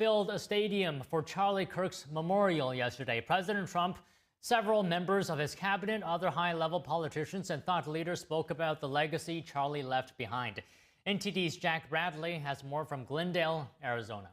filled a stadium for Charlie Kirk's memorial yesterday. President Trump, several members of his cabinet, other high-level politicians, and thought leaders spoke about the legacy Charlie left behind. NTD's Jack Bradley has more from Glendale, Arizona.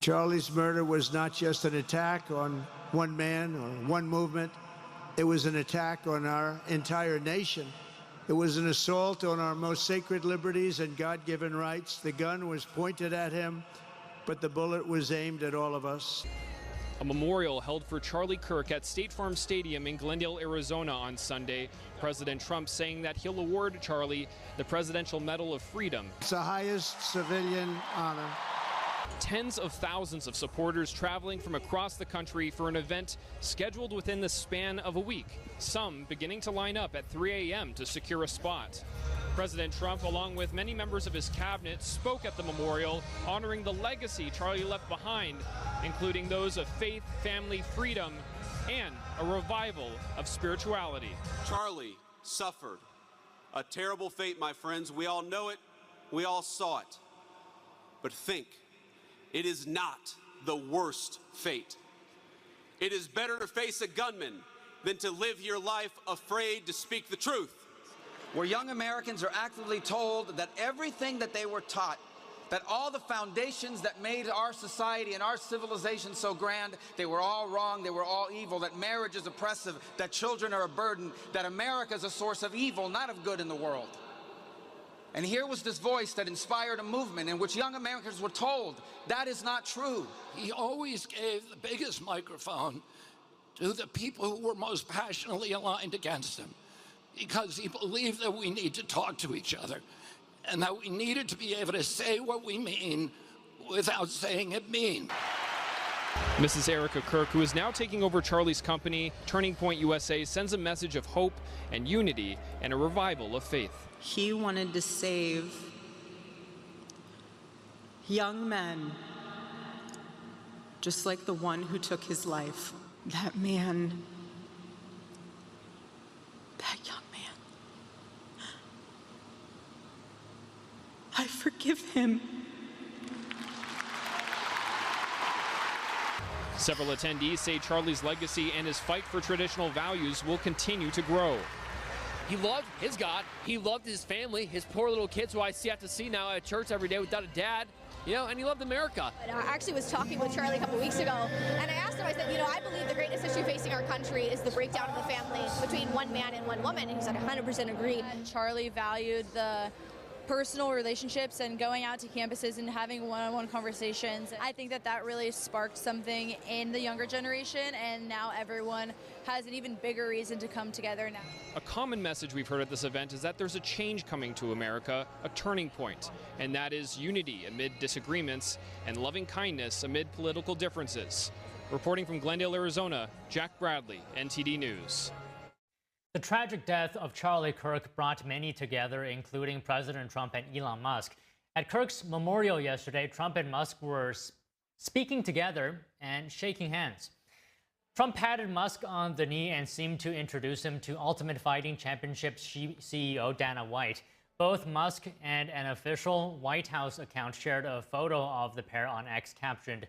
Charlie's murder was not just an attack on one man or one movement. It was an attack on our entire nation. It was an assault on our most sacred liberties and God-given rights. The gun was pointed at him, but the bullet was aimed at all of us. A memorial held for Charlie Kirk at State Farm Stadium in Glendale, Arizona on Sunday. President Trump saying that he'll award Charlie the Presidential Medal of Freedom. It's the highest civilian honor. Tens of thousands of supporters traveling from across the country for an event scheduled within the span of a week. Some beginning to line up at 3 a.m. to secure a spot. President Trump, along with many members of his cabinet, spoke at the memorial, honoring the legacy Charlie left behind, including those of faith, family, freedom, and a revival of spirituality. Charlie suffered a terrible fate, my friends. We all know it. We all saw it. But think, it is not the worst fate. It is better to face a gunman than to live your life afraid to speak the truth. Where young Americans are actively told that everything that they were taught, that all the foundations that made our society and our civilization so grand, they were all wrong, they were all evil, that marriage is oppressive, that children are a burden, that America is a source of evil, not of good in the world. And here was this voice that inspired a movement in which young Americans were told that is not true. He always gave the biggest microphone to the people who were most passionately aligned against him, because he believed that we need to talk to each other and that we needed to be able to say what we mean without saying it mean. Mrs. Erica Kirk, who is now taking over Charlie's company, Turning Point USA, sends a message of hope and unity and a revival of faith. He wanted to save young men, just like the one who took his life. That man, that young man, I forgive him. Several attendees say Charlie's legacy and his fight for traditional values will continue to grow. He loved his God. He loved his family, his poor little kids who I have to see now at church every day without a dad. You know, and he loved America. I actually was talking with Charlie a couple weeks ago, and I asked him, I said, you know, I believe the greatest issue facing our country is the breakdown of the family between one man and one woman. And he said, 100% agree. Charlie valued the personal relationships and going out to campuses and having one-on-one conversations. I think that that really sparked something in the younger generation, and now everyone has an even bigger reason to come together now. A common message we've heard at this event is that there's a change coming to America, a turning point, and that is unity amid disagreements and loving kindness amid political differences. Reporting from Glendale, Arizona, Jack Bradley, NTD News. The tragic death of Charlie Kirk brought many together, including President Trump and Elon Musk. At Kirk's memorial yesterday, Trump and Musk were speaking together and shaking hands. Trump patted Musk on the knee and seemed to introduce him to Ultimate Fighting Championship CEO Dana White. Both Musk and an official White House account shared a photo of the pair on X captioned,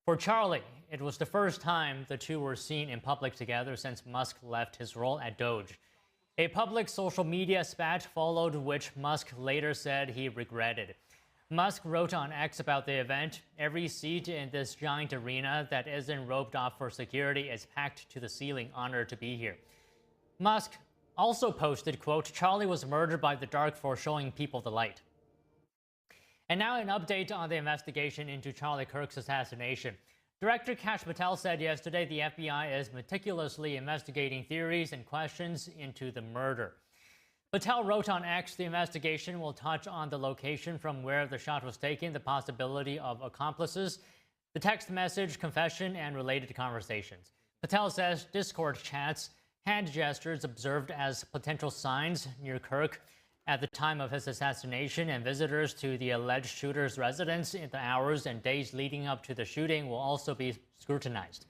"For Charlie, it was the first time the two were seen in public together since Musk left his role at Doge." A public social media spat followed, which Musk later said he regretted. Musk wrote on X about the event, "Every seat in this giant arena that isn't roped off for security is packed to the ceiling. Honored to be here." Musk also posted, quote, "Charlie was murdered by the dark for showing people the light." And now an update on the investigation into Charlie Kirk's assassination. Director Kash Patel said yesterday the FBI is meticulously investigating theories and questions into the murder. Patel wrote on X, "The investigation will touch on the location from where the shot was taken, the possibility of accomplices, the text message, confession, and related conversations." Patel says Discord chats, hand gestures observed as potential signs near Kirk at the time of his assassination, and visitors to the alleged shooter's residence in the hours and days leading up to the shooting will also be scrutinized.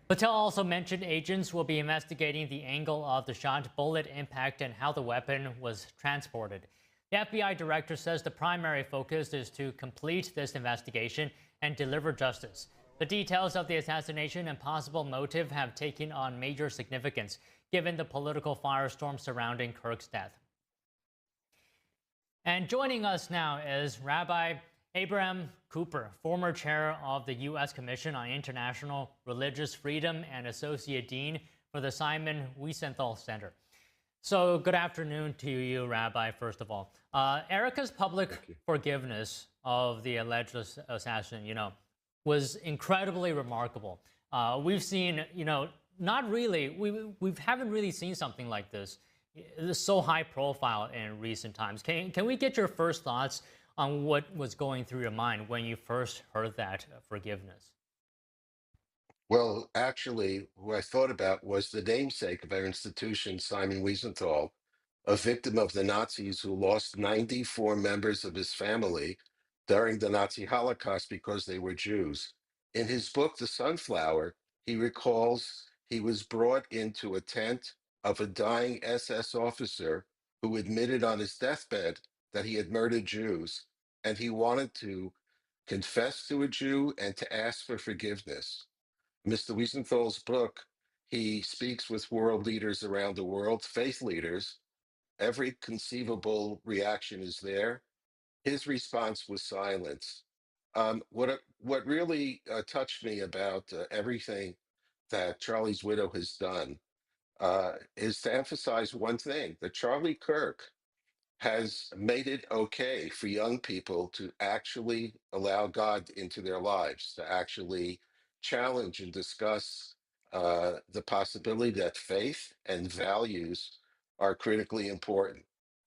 Patel also mentioned agents will be investigating the angle of the shot, bullet impact, and how the weapon was transported. The FBI director says the primary focus is to complete this investigation and deliver justice. The details of the assassination and possible motive have taken on major significance, given the political firestorm surrounding Kirk's death. And joining us now is Rabbi Abraham Cooper, former chair of the U.S. Commission on International Religious Freedom and Associate Dean for the Simon Wiesenthal Center. So good afternoon to you, Rabbi, first of all. Erica's public forgiveness of the alleged assassin, was incredibly remarkable. We've seen, not really, we haven't really seen something like this. It's so high profile in recent times. Can we get your first thoughts on what was going through your mind when you first heard that forgiveness? Well, actually, who I thought about was the namesake of our institution, Simon Wiesenthal, a victim of the Nazis who lost 94 members of his family during the Nazi Holocaust because they were Jews. In his book, The Sunflower, he recalls he was brought into a tent of a dying SS officer who admitted on his deathbed that he had murdered Jews, and he wanted to confess to a Jew and to ask for forgiveness. Mr. Wiesenthal's book, he speaks with world leaders around the world, faith leaders. Every conceivable reaction is there. His response was silence. What really touched me about everything that Charlie's widow has done is to emphasize one thing, that Charlie Kirk has made it okay for young people to actually allow God into their lives, to actually challenge and discuss the possibility that faith and values are critically important.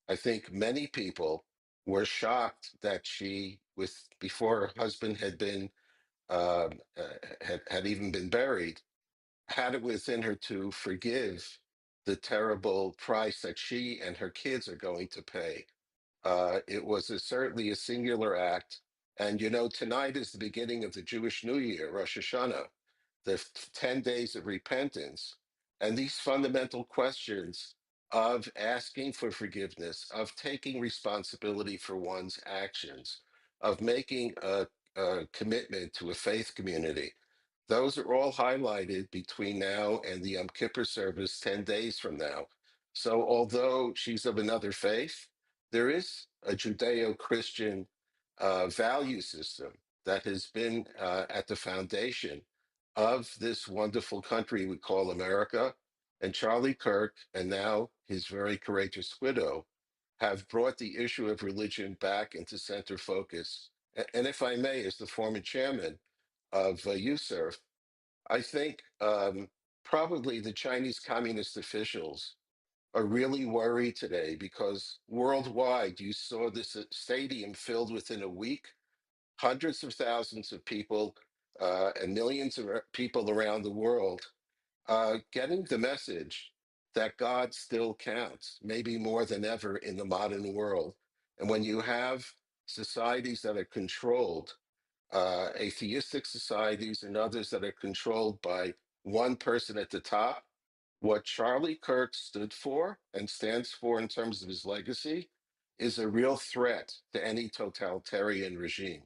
I think many people were shocked that she, before her husband had been had even been buried, had it within her to forgive the terrible price that she and her kids are going to pay. It was certainly a singular act. And tonight is the beginning of the Jewish New Year, Rosh Hashanah, the 10 days of repentance. And these fundamental questions of asking for forgiveness, of taking responsibility for one's actions, of making a commitment to a faith community, those are all highlighted between now and the Yom Kippur service 10 days from now. So although she's of another faith, there is a Judeo-Christian value system that has been at the foundation of this wonderful country we call America. And Charlie Kirk, and now his very courageous widow, have brought the issue of religion back into center focus. And if I may, as the former chairman of USERF, I think probably the Chinese communist officials are really worried today because worldwide you saw this stadium filled within a week, hundreds of thousands of people and millions of people around the world getting the message that God still counts, maybe more than ever in the modern world. And when you have societies that are controlled, atheistic societies and others that are controlled by one person at the top, what Charlie Kirk stood for and stands for in terms of his legacy is a real threat to any totalitarian regime.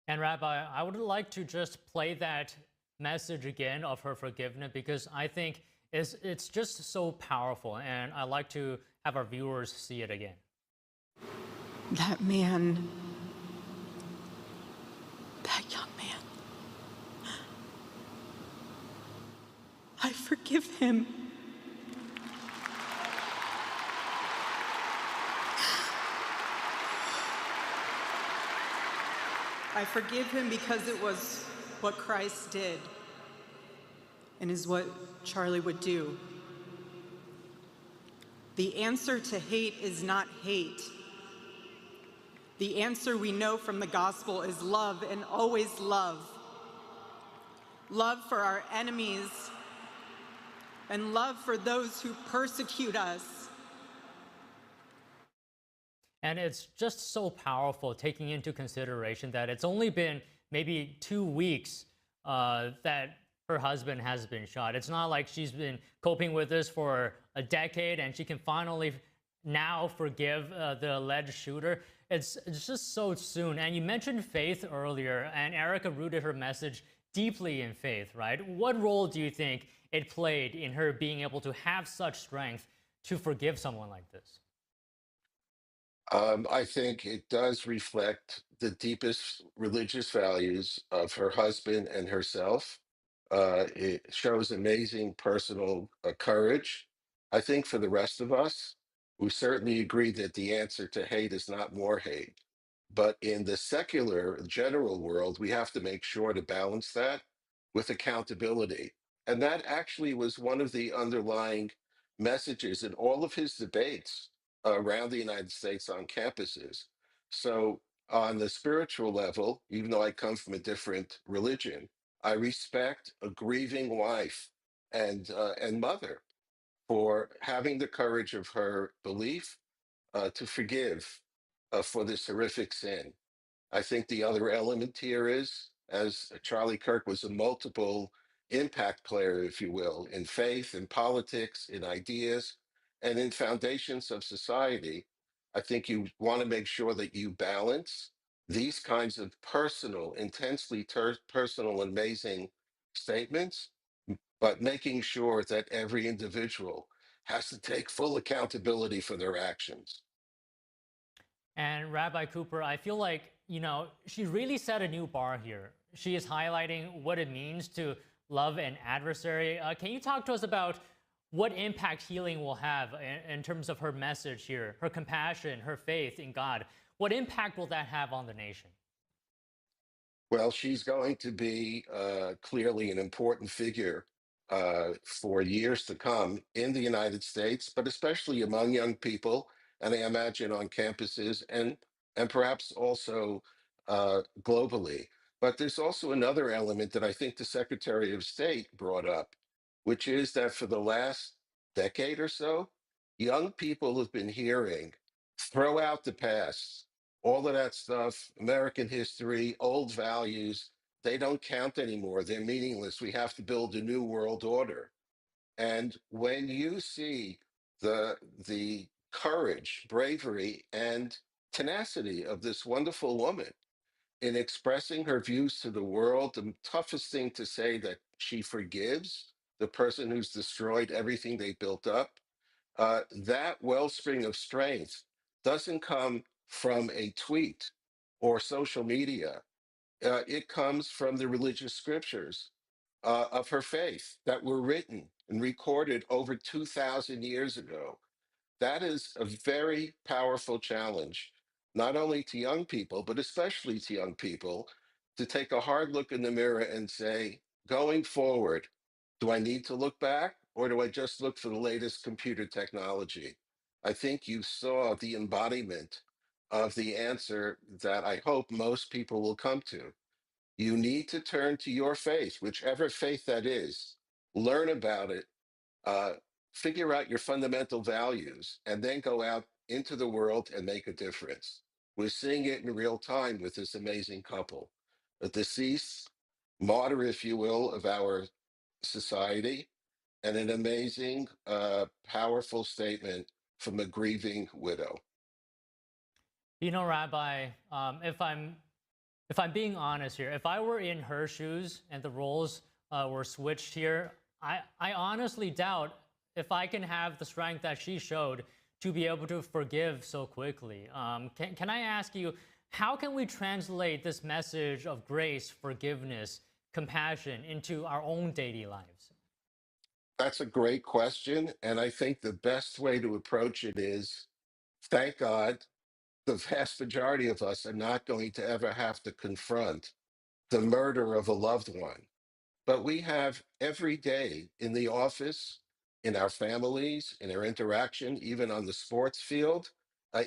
And Rabbi, I would like to just play that message again of her forgiveness because I think it's just so powerful, and I'd like to have our viewers see it again. That man, that young man, I forgive him. I forgive him because it was what Christ did and is what Charlie would do. The answer to hate is not hate. The answer we know from the gospel is love, and always love. Love for our enemies and love for those who persecute us. And it's just so powerful, taking into consideration that it's only been maybe 2 weeks that her husband has been shot. It's not like she's been coping with this for a decade and she can finally now forgive the alleged shooter. It's just so soon. And you mentioned faith earlier, and Erica rooted her message deeply in faith, right? What role do you think it played in her being able to have such strength to forgive someone like this? I think it does reflect the deepest religious values of her husband and herself. It shows amazing personal courage. I think for the rest of us, we certainly agree that the answer to hate is not more hate. But in the secular general world, we have to make sure to balance that with accountability. And that actually was one of the underlying messages in all of his debates around the United States on campuses. So, on the spiritual level, even though I come from a different religion, I respect a grieving wife and mother for having the courage of her belief to forgive for this horrific sin. I think the other element here is, as Charlie Kirk was a multiple impact player, if you will, in faith, in politics, in ideas, and in foundations of society, I think you want to make sure that you balance these kinds of personal, intensely personal, amazing statements, but making sure that every individual has to take full accountability for their actions. And Rabbi Cooper, I feel like, she really set a new bar here. She is highlighting what it means to love an adversary. Can you talk to us about what impact healing will have in terms of her message here, her compassion, her faith in God? What impact will that have on the nation? Well, she's going to be clearly an important figure for years to come in the United States, but especially among young people, and I imagine on campuses and perhaps also globally. But there's also another element that I think the Secretary of State brought up, which is that for the last decade or so, young people have been hearing, throw out the past, all of that stuff, American history, old values, they don't count anymore. They're meaningless. We have to build a new world order. And when you see the courage, bravery, and tenacity of this wonderful woman in expressing her views to the world, the toughest thing to say that she forgives the person who's destroyed everything they built up, that wellspring of strength doesn't come from a tweet or social media. It comes from the religious scriptures of her faith that were written and recorded over 2,000 years ago. That is a very powerful challenge, not only to young people, but especially to young people, to take a hard look in the mirror and say, going forward, do I need to look back or do I just look for the latest computer technology? I think you saw the embodiment of the answer that I hope most people will come to. You need to turn to your faith, whichever faith that is, learn about it, uh, figure out your fundamental values, and then go out into the world and make a difference. We're seeing it in real time with this amazing couple, a deceased martyr, if you will, of our society, and an amazing, powerful statement from a grieving widow. Rabbi, if I'm being honest here, if I were in her shoes and the roles were switched here, I honestly doubt if I can have the strength that she showed to be able to forgive so quickly. Can I ask you, how can we translate this message of grace, forgiveness, compassion into our own daily lives? That's a great question. And I think the best way to approach it is, thank God, the vast majority of us are not going to ever have to confront the murder of a loved one. But we have every day in the office, in our families, in our interaction, even on the sports field,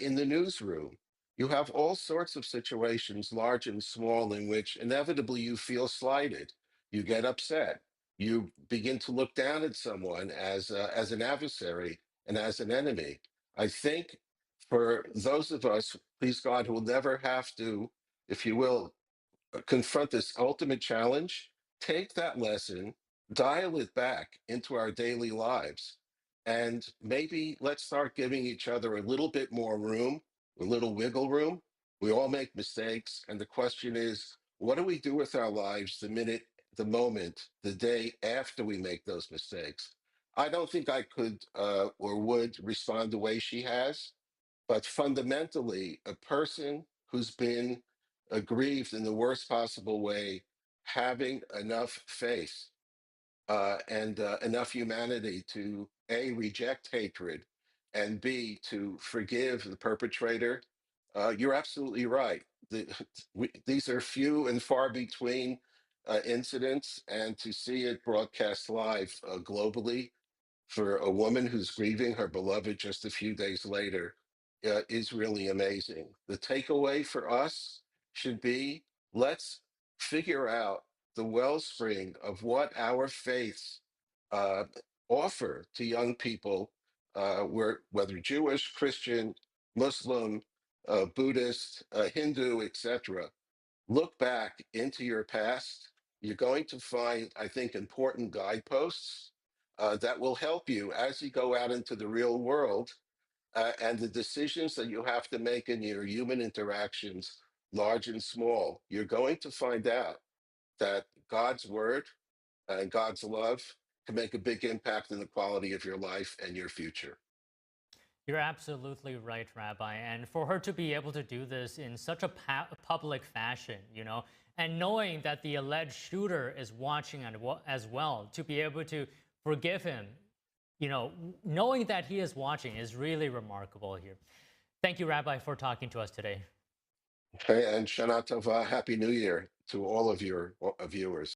in the newsroom. You have all sorts of situations, large and small, in which inevitably you feel slighted. You get upset. You begin to look down at someone as an adversary and as an enemy. I think for those of us, please God, who will never have to, if you will, confront this ultimate challenge, take that lesson, dial it back into our daily lives, And maybe let's start giving each other a little bit more room, a little wiggle room. We all make mistakes. And the question is, what do we do with our lives the minute, the moment, the day after we make those mistakes? I don't think I could or would respond the way she has, but fundamentally, a person who's been aggrieved in the worst possible way, having enough faith and enough humanity to A, reject hatred, and B, to forgive the perpetrator. You're absolutely right. These are few and far between incidents, and to see it broadcast live globally for a woman who's grieving her beloved just a few days later is really amazing. The takeaway for us should be, let's figure out the wellspring of what our faiths uh, offer to young people, whether Jewish, Christian, Muslim, Buddhist, Hindu, etc. Look back into your past. You're going to find, I think, important guideposts that will help you as you go out into the real world and the decisions that you have to make in your human interactions, large and small. You're going to find out that God's word and God's love can make a big impact in the quality of your life and your future. You're absolutely right, Rabbi. And for her to be able to do this in such a public fashion, and knowing that the alleged shooter is watching as well, to be able to forgive him, knowing that he is watching is really remarkable here. Thank you, Rabbi, for talking to us today. Okay, and Shana Tova, Happy New Year to all of your viewers.